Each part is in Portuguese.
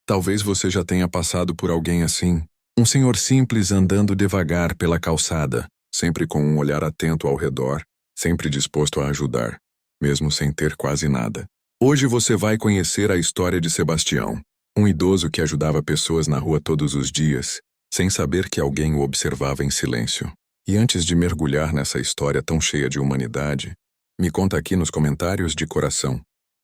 Talvez você já tenha passado por alguém assim. Um senhor simples andando devagar pela calçada, sempre com um olhar atento ao redor, sempre disposto a ajudar, mesmo sem ter quase nada. Hoje você vai conhecer a história de Sebastião, um idoso que ajudava pessoas na rua todos os dias, sem saber que alguém o observava em silêncio. E antes de mergulhar nessa história tão cheia de humanidade, me conta aqui nos comentários de coração.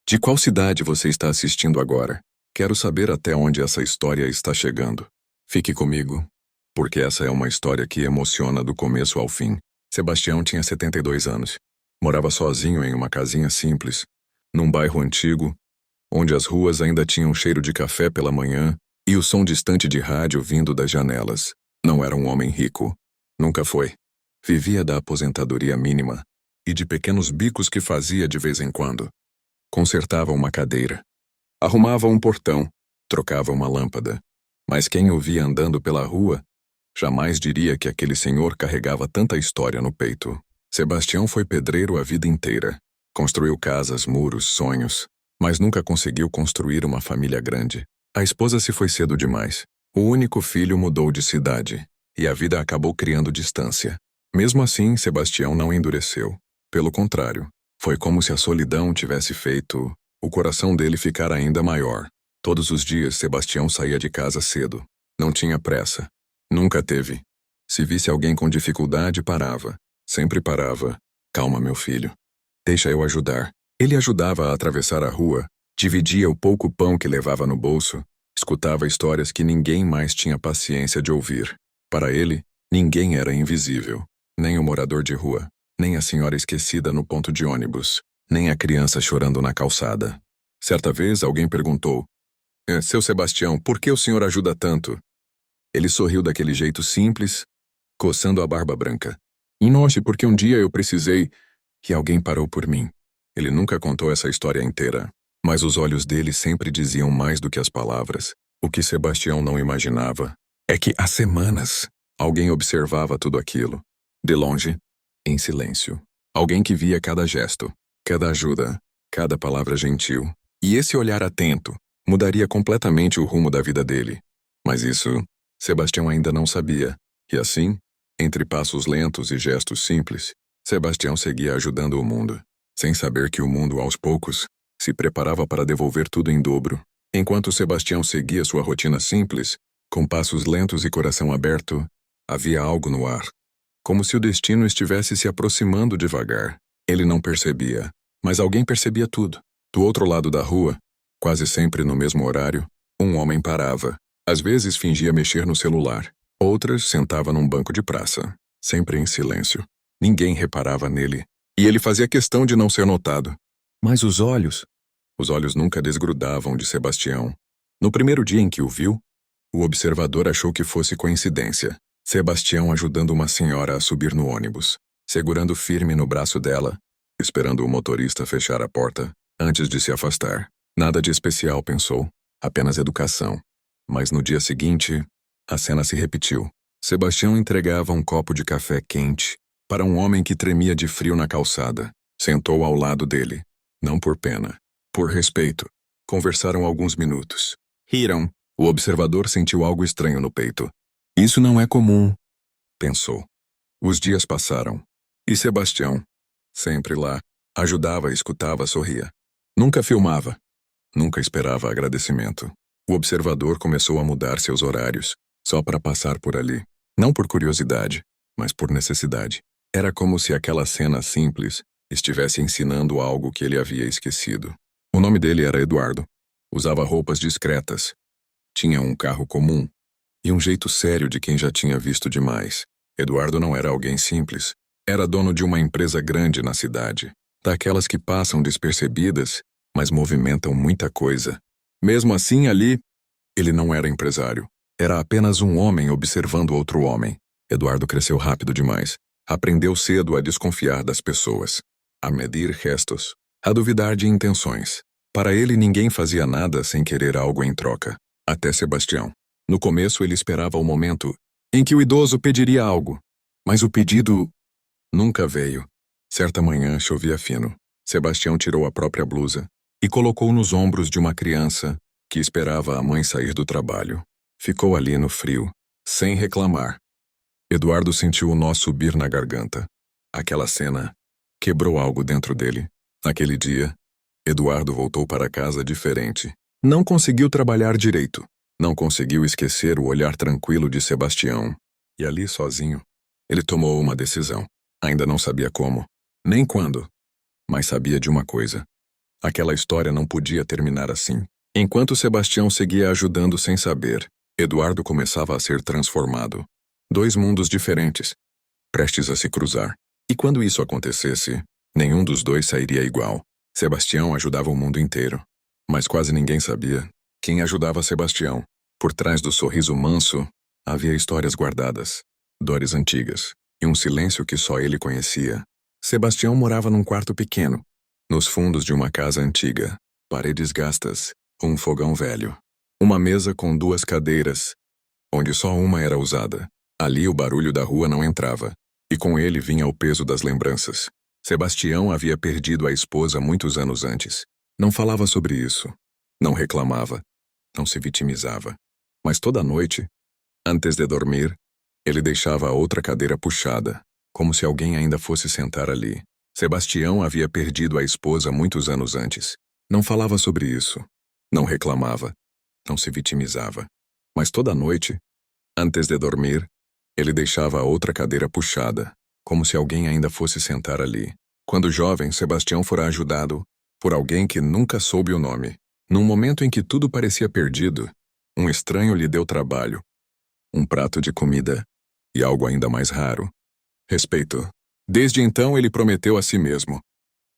De qual cidade você está assistindo agora? Quero saber até onde essa história está chegando. Fique comigo, porque essa é uma história que emociona do começo ao fim. Sebastião tinha 72 anos. Morava sozinho em uma casinha simples, num bairro antigo, onde as ruas ainda tinham cheiro de café pela manhã e o som distante de rádio vindo das janelas. Não era um homem rico. Nunca foi. Vivia da aposentadoria mínima e de pequenos bicos que fazia de vez em quando. Consertava uma cadeira, arrumava um portão, trocava uma lâmpada. Mas quem o via andando pela rua jamais diria que aquele senhor carregava tanta história no peito. Sebastião foi pedreiro a vida inteira. Construiu casas, muros, sonhos, mas nunca conseguiu construir uma família grande. A esposa se foi cedo demais. O único filho mudou de cidade, e a vida acabou criando distância. Mesmo assim, Sebastião não endureceu. Pelo contrário, foi como se a solidão tivesse feito o coração dele ficar ainda maior. Todos os dias, Sebastião saía de casa cedo. Não tinha pressa. Nunca teve. Se visse alguém com dificuldade, parava. Sempre parava. Calma, meu filho. Deixa eu ajudar. Ele ajudava a atravessar a rua, dividia o pouco pão que levava no bolso, escutava histórias que ninguém mais tinha paciência de ouvir. Para ele, ninguém era invisível. Nem o morador de rua, nem a senhora esquecida no ponto de ônibus, nem a criança chorando na calçada. Certa vez, alguém perguntou: Seu Sebastião, por que o senhor ajuda tanto? Ele sorriu daquele jeito simples, coçando a barba branca. Inoche, porque um dia eu precisei e alguém parou por mim. Ele nunca contou essa história inteira, mas os olhos dele sempre diziam mais do que as palavras. O que Sebastião não imaginava é que há semanas alguém observava tudo aquilo. De longe, em silêncio. Alguém que via cada gesto, cada ajuda, cada palavra gentil. E esse olhar atento mudaria completamente o rumo da vida dele. Mas isso, Sebastião ainda não sabia. E assim, entre passos lentos e gestos simples, Sebastião seguia ajudando o mundo, sem saber que o mundo, aos poucos, se preparava para devolver tudo em dobro. Enquanto Sebastião seguia sua rotina simples, com passos lentos e coração aberto, havia algo no ar. Como se o destino estivesse se aproximando devagar. Ele não percebia, mas alguém percebia tudo. Do outro lado da rua, quase sempre no mesmo horário, um homem parava. Às vezes fingia mexer no celular. Outras sentava num banco de praça, sempre em silêncio. Ninguém reparava nele, e ele fazia questão de não ser notado. Mas os olhos nunca desgrudavam de Sebastião. No primeiro dia em que o viu, o observador achou que fosse coincidência. Sebastião ajudando uma senhora a subir no ônibus, segurando firme no braço dela, esperando o motorista fechar a porta, antes de se afastar. Nada de especial, pensou, apenas educação. Mas no dia seguinte, a cena se repetiu. Sebastião entregava um copo de café quente para um homem que tremia de frio na calçada. Sentou ao lado dele, não por pena, por respeito. Conversaram alguns minutos. Riram. O observador sentiu algo estranho no peito. Isso não é comum, pensou. Os dias passaram. E Sebastião, sempre lá, ajudava, escutava, sorria. Nunca filmava. Nunca esperava agradecimento. O observador começou a mudar seus horários, só para passar por ali. Não por curiosidade, mas por necessidade. Era como se aquela cena simples estivesse ensinando algo que ele havia esquecido. O nome dele era Eduardo. Usava roupas discretas. Tinha um carro comum e um jeito sério de quem já tinha visto demais. Eduardo não era alguém simples. Era dono de uma empresa grande na cidade. Daquelas que passam despercebidas, mas movimentam muita coisa. Mesmo assim, ali, ele não era empresário. Era apenas um homem observando outro homem. Eduardo cresceu rápido demais. Aprendeu cedo a desconfiar das pessoas, a medir gestos, a duvidar de intenções. Para ele, ninguém fazia nada sem querer algo em troca. Até Sebastião. No começo, ele esperava o momento em que o idoso pediria algo. Mas o pedido nunca veio. Certa manhã, chovia fino. Sebastião tirou a própria blusa e colocou nos ombros de uma criança que esperava a mãe sair do trabalho. Ficou ali no frio, sem reclamar. Eduardo sentiu o nó subir na garganta. Aquela cena quebrou algo dentro dele. Naquele dia, Eduardo voltou para casa diferente. Não conseguiu trabalhar direito. Não conseguiu esquecer o olhar tranquilo de Sebastião. E ali, sozinho, ele tomou uma decisão. Ainda não sabia como, nem quando, mas sabia de uma coisa. Aquela história não podia terminar assim. Enquanto Sebastião seguia ajudando sem saber, Eduardo começava a ser transformado. Dois mundos diferentes, prestes a se cruzar. E quando isso acontecesse, nenhum dos dois sairia igual. Sebastião ajudava o mundo inteiro, mas quase ninguém sabia quem ajudava Sebastião. Por trás do sorriso manso, havia histórias guardadas, dores antigas, e um silêncio que só ele conhecia. Sebastião morava num quarto pequeno, nos fundos de uma casa antiga, paredes gastas, um fogão velho, uma mesa com duas cadeiras, onde só uma era usada. Ali o barulho da rua não entrava, e com ele vinha o peso das lembranças. Sebastião havia perdido a esposa muitos anos antes. Não falava sobre isso, não reclamava, não se vitimizava. Mas toda noite, antes de dormir, ele deixava a outra cadeira puxada, como se alguém ainda fosse sentar ali. Sebastião havia perdido a esposa muitos anos antes. Não falava sobre isso, não reclamava, não se vitimizava. Mas toda noite, antes de dormir, ele deixava a outra cadeira puxada, como se alguém ainda fosse sentar ali. Quando jovem, Sebastião fora ajudado por alguém que nunca soube o nome. Num momento em que tudo parecia perdido, um estranho lhe deu trabalho, um prato de comida e algo ainda mais raro: respeito. Desde então ele prometeu a si mesmo: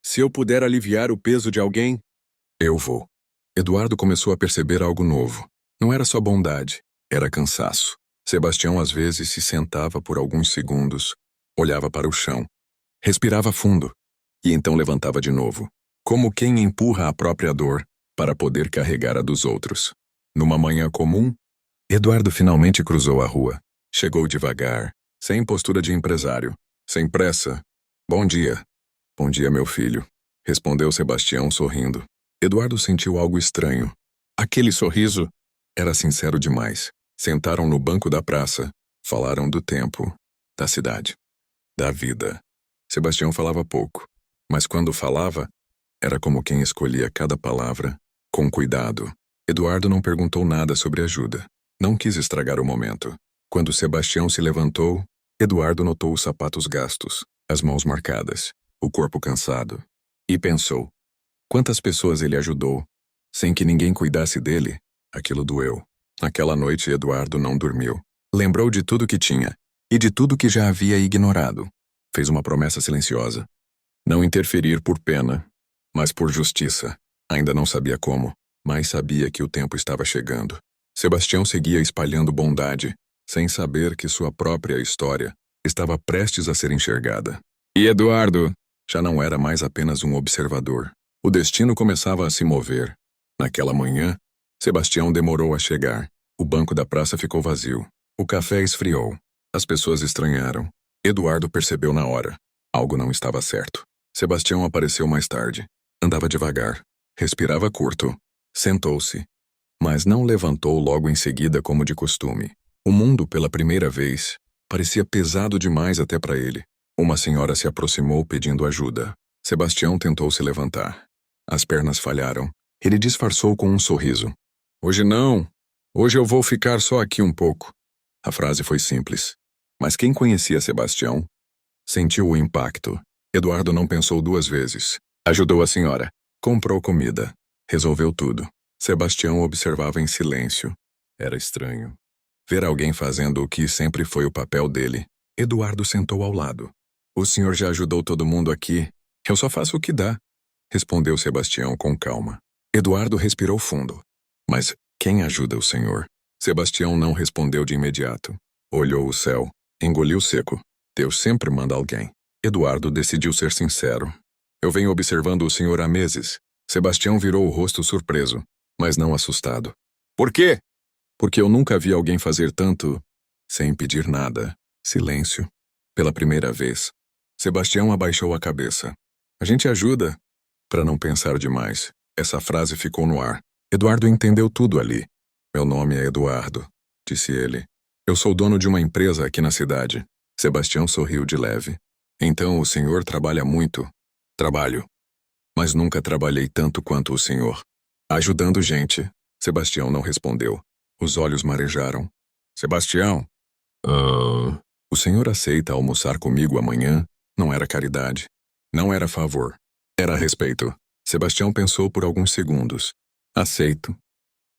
se eu puder aliviar o peso de alguém, eu vou. Eduardo começou a perceber algo novo. Não era só bondade, era cansaço. Sebastião às vezes se sentava por alguns segundos, olhava para o chão, respirava fundo e então levantava de novo, como quem empurra a própria dor para poder carregar a dos outros. Numa manhã comum, Eduardo finalmente cruzou a rua. Chegou devagar, sem postura de empresário, sem pressa. Bom dia. Bom dia, meu filho, respondeu Sebastião sorrindo. Eduardo sentiu algo estranho. Aquele sorriso era sincero demais. Sentaram no banco da praça, falaram do tempo, da cidade, da vida. Sebastião falava pouco, mas quando falava, era como quem escolhia cada palavra com cuidado. Eduardo não perguntou nada sobre ajuda. Não quis estragar o momento. Quando Sebastião se levantou, Eduardo notou os sapatos gastos, as mãos marcadas, o corpo cansado. E pensou: quantas pessoas ele ajudou, sem que ninguém cuidasse dele? Aquilo doeu. Naquela noite, Eduardo não dormiu. Lembrou de tudo que tinha, e de tudo que já havia ignorado. Fez uma promessa silenciosa: não interferir por pena, mas por justiça. Ainda não sabia como, mas sabia que o tempo estava chegando. Sebastião seguia espalhando bondade, sem saber que sua própria história estava prestes a ser enxergada. E Eduardo já não era mais apenas um observador. O destino começava a se mover. Naquela manhã, Sebastião demorou a chegar. O banco da praça ficou vazio. O café esfriou. As pessoas estranharam. Eduardo percebeu na hora. Algo não estava certo. Sebastião apareceu mais tarde. Andava devagar. Respirava curto. Sentou-se. Mas não levantou logo em seguida como de costume. O mundo, pela primeira vez, parecia pesado demais até para ele. Uma senhora se aproximou pedindo ajuda. Sebastião tentou se levantar. As pernas falharam. Ele disfarçou com um sorriso. Hoje não. Hoje eu vou ficar só aqui um pouco. A frase foi simples. Mas quem conhecia Sebastião sentiu o impacto. Eduardo não pensou duas vezes. Ajudou a senhora. Comprou comida. Resolveu tudo. Sebastião observava em silêncio. Era estranho ver alguém fazendo o que sempre foi o papel dele. Eduardo sentou ao lado. O senhor já ajudou todo mundo aqui. Eu só faço o que dá, respondeu Sebastião com calma. Eduardo respirou fundo. Mas quem ajuda o senhor? Sebastião não respondeu de imediato. Olhou o céu. Engoliu seco. Deus sempre manda alguém. Eduardo decidiu ser sincero. Eu venho observando o senhor há meses. Sebastião virou o rosto surpreso, mas não assustado. Por quê? Porque eu nunca vi alguém fazer tanto sem pedir nada. Silêncio. Pela primeira vez, Sebastião abaixou a cabeça. A gente ajuda para não pensar demais. Essa frase ficou no ar. Eduardo entendeu tudo ali. Meu nome é Eduardo, disse ele. Eu sou dono de uma empresa aqui na cidade. Sebastião sorriu de leve. Então o senhor trabalha muito? Trabalho. Mas nunca trabalhei tanto quanto o senhor. Ajudando gente. Sebastião não respondeu. Os olhos marejaram. Sebastião? O senhor aceita almoçar comigo amanhã? Não era caridade. Não era favor. Era respeito. Sebastião pensou por alguns segundos. Aceito.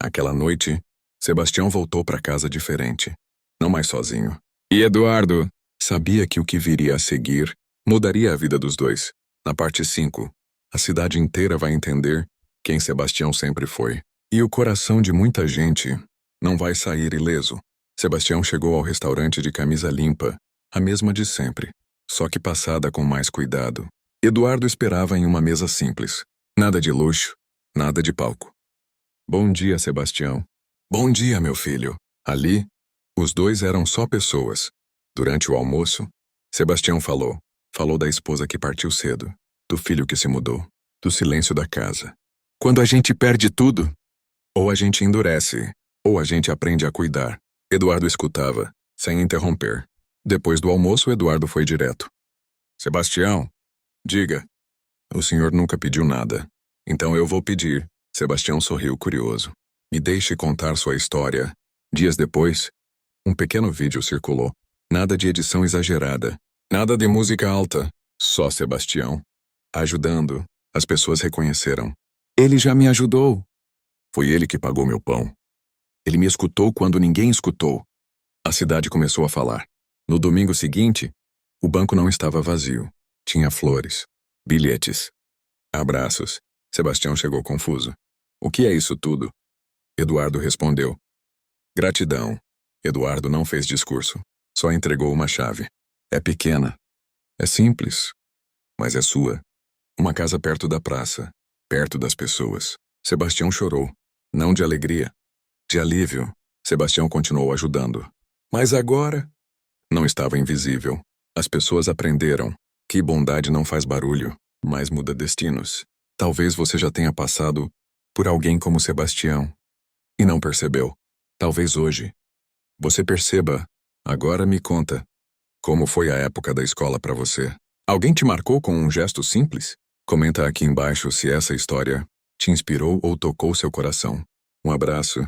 Aquela noite, Sebastião voltou para casa diferente. Não mais sozinho. E Eduardo sabia que o que viria a seguir mudaria a vida dos dois. Na parte 5, a cidade inteira vai entender quem Sebastião sempre foi. E o coração de muita gente não vai sair ileso. Sebastião chegou ao restaurante de camisa limpa, a mesma de sempre, só que passada com mais cuidado. Eduardo esperava em uma mesa simples. Nada de luxo, nada de palco. Bom dia, Sebastião. Bom dia, meu filho. Ali, os dois eram só pessoas. Durante o almoço, Sebastião falou. Falou da esposa que partiu cedo, do filho que se mudou, do silêncio da casa. Quando a gente perde tudo, ou a gente endurece, ou a gente aprende a cuidar. Eduardo escutava, sem interromper. Depois do almoço, Eduardo foi direto. Sebastião, diga. O senhor nunca pediu nada. Então eu vou pedir. Sebastião sorriu curioso. Me deixe contar sua história. Dias depois, um pequeno vídeo circulou. Nada de edição exagerada. Nada de música alta. Só Sebastião. Ajudando. As pessoas reconheceram. Ele já me ajudou. Foi ele que pagou meu pão. Ele me escutou quando ninguém escutou. A cidade começou a falar. No domingo seguinte, o banco não estava vazio. Tinha flores, bilhetes, abraços. Sebastião chegou confuso. O que é isso tudo? Eduardo respondeu. Gratidão. Eduardo não fez discurso. Só entregou uma chave. É pequena. É simples. Mas é sua. Uma casa perto da praça. Perto das pessoas. Sebastião chorou. Não de alegria. De alívio. Sebastião continuou ajudando. Mas agora... Não estava invisível. As pessoas aprenderam que bondade não faz barulho, mas muda destinos. Talvez você já tenha passado por alguém como Sebastião e não percebeu. Talvez hoje você perceba. Agora me conta. Como foi a época da escola para você? Alguém te marcou com um gesto simples? Comenta aqui embaixo se essa história te inspirou ou tocou seu coração. Um abraço